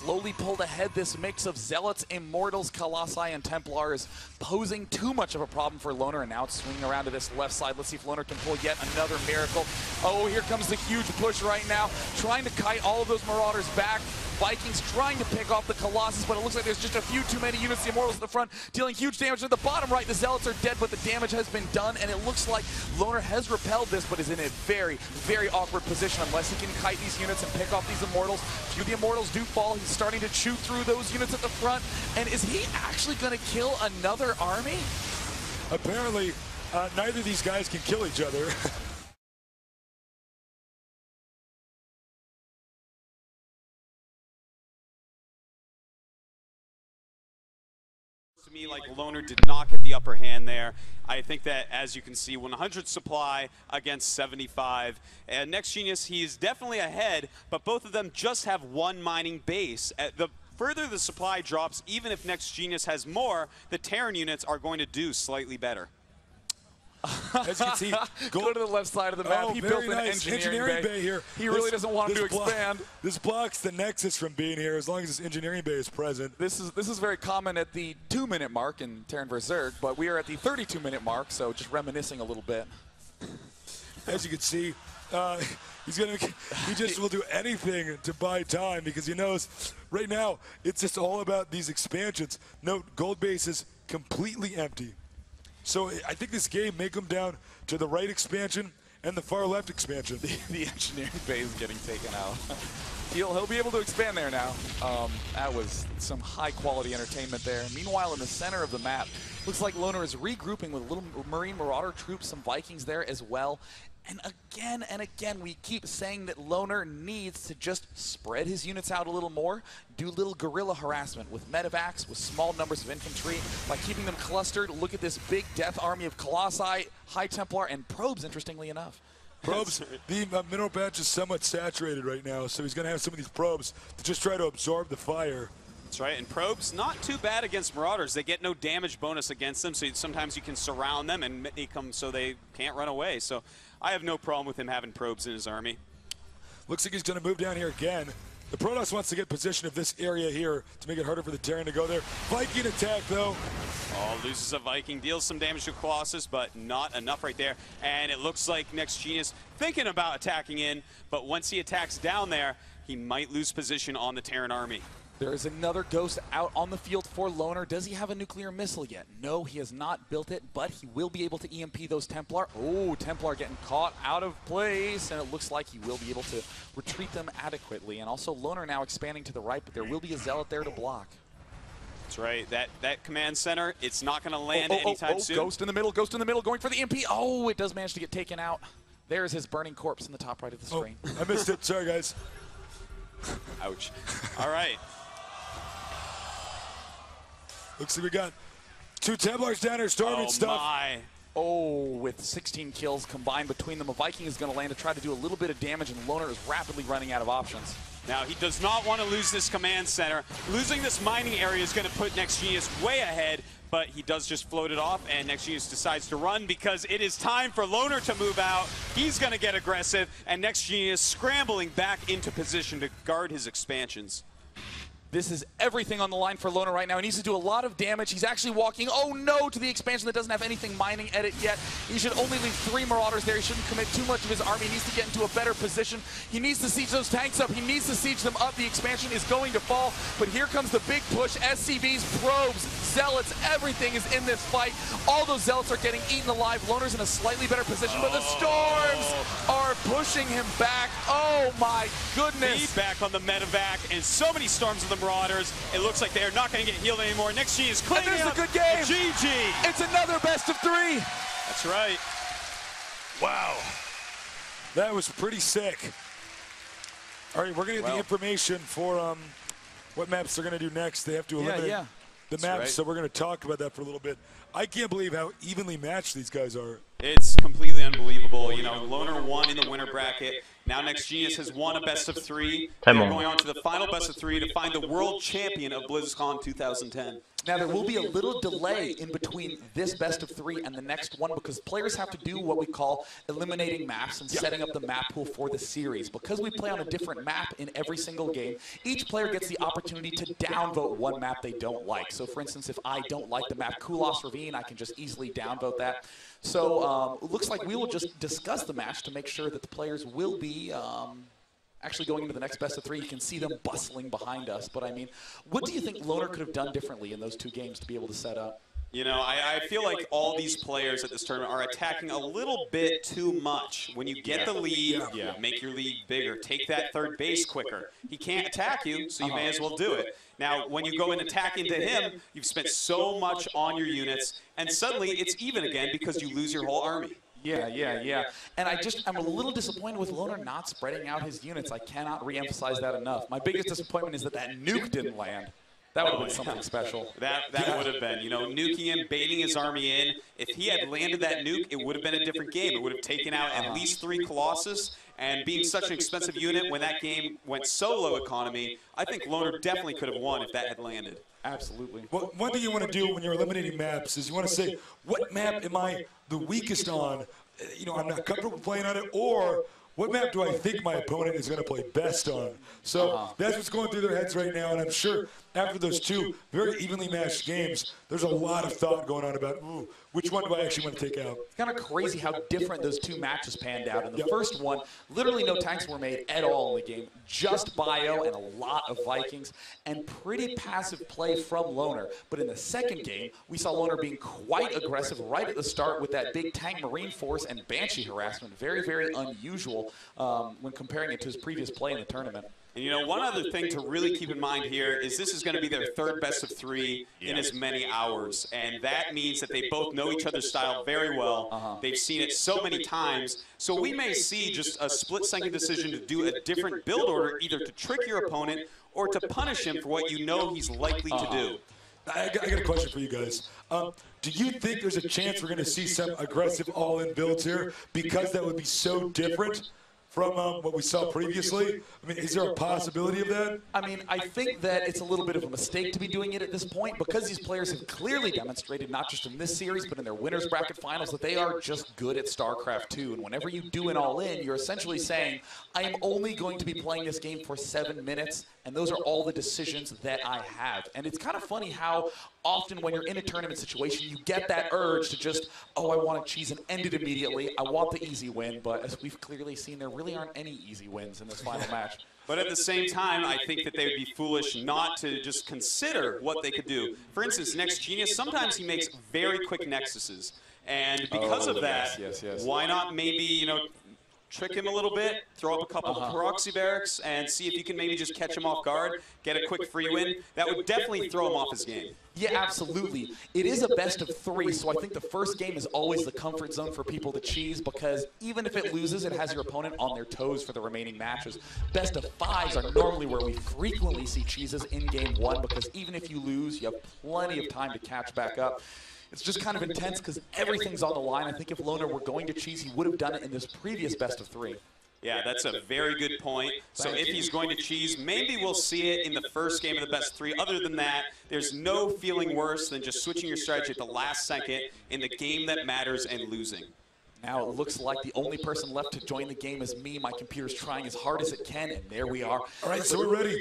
slowly pulled ahead. This mix of Zealots, Immortals, Colossi, and Templars posing too much of a problem for Loner, and now it's swinging around to this left side. Let's see if Loner can pull yet another miracle. Oh, here comes the huge push right now, trying to kite all of those Marauders back. Vikings trying to pick off the Colossus, but it looks like there's just a few too many units. The Immortals at the front dealing huge damage. At the bottom right, the Zealots are dead, but the damage has been done, and it looks like Loner has repelled this, but is in a very, very awkward position unless he can kite these units and pick off these Immortals. A few of the Immortals do fall. He's starting to chew through those units at the front, and is he actually going to kill another army? Apparently, neither of these guys can kill each other. To me, like, Loner did not get the upper hand there. I think that, as you can see, 100 supply against 75. And NEXGenius, he's definitely ahead, but both of them just have one mining base. The further the supply drops, even if NEXGenius has more, the Terran units are going to do slightly better. As you can see, go to the left side of the map. He built an engineering bay here. He really doesn't want him to expand. This blocks the Nexus from being here as long as this engineering bay is present. This is very common at the 2-minute mark in Terran vs. Zerg, but we are at the 32-minute mark, so just reminiscing a little bit. As you can see, he just will do anything to buy time because he knows right now it's just all about these expansions. Note, gold base is completely empty. So I think this game may come down to the right expansion and the far left expansion. The engineering bay is getting taken out. He'll be able to expand there now. That was some high quality entertainment there. Meanwhile, in the center of the map, looks like Loner is regrouping with little Marine Marauder troops, some Vikings there as well. And again, we keep saying that Loner needs to just spread his units out a little more, do little guerrilla harassment with medevacs, with small numbers of infantry, by keeping them clustered. Look at this big death army of Colossi, High Templar, and probes, interestingly enough. Probes, the mineral patch is somewhat saturated right now, so he's going to have some of these probes to just try to absorb the fire. That's right, and probes not too bad against Marauders. They get no damage bonus against them, so sometimes you can surround them and make them so they can't run away. So I have no problem with him having probes in his army. Looks like he's going to move down here again. The Protoss wants to get possession of this area here to make it harder for the Terran to go there. Viking attack, though. Oh, loses a Viking, deals some damage to Colossus, but not enough right there. And it looks like NEXGenius thinking about attacking in, but once he attacks down there, he might lose position on the Terran army. There is another Ghost out on the field for Loner. Does he have a nuclear missile yet? No, he has not built it, but he will be able to EMP those Templar. Oh, Templar getting caught out of place, and it looks like he will be able to retreat them adequately. And also Loner now expanding to the right, but there will be a Zealot there to block. That's right. That command center, it's not going to land anytime soon. Ghost in the middle, going for the EMP. Oh, it does manage to get taken out. There's his burning corpse in the top right of the screen. I missed it. Sorry, guys. Ouch. All right. Looks like we got 2 Templars down here storming stuff. My. Oh, with 16 kills combined between them, a Viking is going to land to try to do a little bit of damage, and Loner is rapidly running out of options. Now, he does not want to lose this command center. Losing this mining area is going to put NEXGenius way ahead, but he does just float it off, and NEXGenius decides to run because it is time for Loner to move out. He's going to get aggressive, and NEXGenius scrambling back into position to guard his expansions. This is everything on the line for Loner right now. He needs to do a lot of damage. He's actually walking, oh no, to the expansion that doesn't have anything mining at it yet. He should only leave 3 Marauders there. He shouldn't commit too much of his army. He needs to get into a better position. He needs to siege those tanks up. He needs to siege them up. The expansion is going to fall, but here comes the big push. SCVs, probes, Zealots, everything is in this fight. All those Zealots are getting eaten alive. Loner's in a slightly better position, but the Storms are pushing him back. Oh my goodness. Feedback on the medevac, and so many Storms of the Marauders. It looks like they're not going to get healed anymore. NEXGenius is cleaning up. This is a good game. GG. It's another best of 3. That's right. Wow. That was pretty sick. All right, we're going to get the information for what maps they're going to do next. They have to eliminate the maps, so we're going to talk about that for a little bit. I can't believe how evenly matched these guys are. It's completely unbelievable. You know, Loner won in the winner bracket. Now NEXGenius has won a best of 3. They're going on to the final best of 3 to find the world champion of Blizzcon 2010. Now, there will be a little delay in between this best of 3 and the next one because players have to do what we call eliminating maps and setting up the map pool for the series. Because we play on a different map in every single game, each player gets the opportunity to downvote one map they don't like. So, for instance, if I don't like the map Kulos Ravine, I can just easily downvote that. So, it looks like we will just discuss the match to make sure that the players will be actually going into the next best of 3. You can see them bustling behind us. But, I mean, what do you think Loner could have done differently in those 2 games to be able to set up? You know, I feel like all these players at this tournament are attacking a little bit too much. When you get the lead, make your lead bigger. Take that third base quicker. He can't attack you, so you may as well do it. Now, when you go and attack into him, you've spent so much on your units, and suddenly it's even again because you lose your whole army. Yeah. And I'm a little disappointed with Loner not spreading out his units. I cannot reemphasize that enough. My biggest disappointment is that nuke didn't land. That would have been something special. That would have been, you know, nuking him, baiting his army in. If he had landed that nuke, it would have been a different game. It would have taken out at least 3 Colossus. And being such an expensive unit, when that game went so low economy, I think Loner definitely could have won if that had landed. Absolutely. Well, one thing you want to do when you're eliminating maps is you want to say, what map am I the weakest on? You know, I'm not comfortable playing on it, or what map do I think my opponent is going to play best on? So that's what's going through their heads right now, and I'm sure after those 2 very evenly matched games, there's a lot of thought going on about, ooh, which one do I actually want to take out? It's kind of crazy how different those 2 matches panned out. In the first one, literally no tanks were made at all in the game, just Bio and a lot of Vikings, and pretty passive play from Loner. But in the second game, we saw Loner being quite aggressive right at the start with that big tank Marine force and Banshee harassment. Very, very unusual when comparing it to his previous play in the tournament. And you know, one other thing to really keep in mind here is this is going to be their 3rd best of 3 in as many hours. And that means that they both know each other's style very well. They've seen it so many times. So we may see just a split-second decision to do a different build order, either to trick your opponent or to punish him for what you know he's likely to do. I got a question for you guys. Do you think there's a chance we're going to see some aggressive all-in builds here because that would be so different from what we saw previously? I mean, is there a possibility of that? I mean, I think that it's a little bit of a mistake to be doing it at this point because these players have clearly demonstrated, not just in this series, but in their winners bracket finals, that they are just good at StarCraft 2. And whenever you do an all-in, you're essentially saying, I am only going to be playing this game for 7 minutes, and those are all the decisions that I have. And it's kind of funny how often when you're in a tournament situation, you get that urge to just, oh, I want to cheese and end it immediately. I want the easy win. But as we've clearly seen, there really aren't any easy wins in this final match. But at the same time, I think that they would be foolish not to just consider what they could do. For instance, NEXGenius, sometimes he makes very quick nexuses. And because of that, why not maybe, you know, trick him a little bit, throw up a couple of proxy barracks, and see if you can maybe just catch him off guard, get a quick free win. That would definitely throw him off his game. Yeah, absolutely. It is a best of 3, so I think the first game is always the comfort zone for people to cheese because even if it loses, it has your opponent on their toes for the remaining matches. Best of 5s are normally where we frequently see cheeses in game 1 because even if you lose, you have plenty of time to catch back up. It's just kind of intense because everything's on the line. I think if Loner were going to cheese, he would have done it in this previous best of 3. Yeah, that's a very good point. So if he's going to cheese, maybe we'll see it in the first game of the best 3. Other than that, there's no feeling worse than just switching your strategy at the last second in the game that matters and losing. Now it looks like the only person left to join the game is me. My computer's trying as hard as it can, and there we are. All right, so we're ready.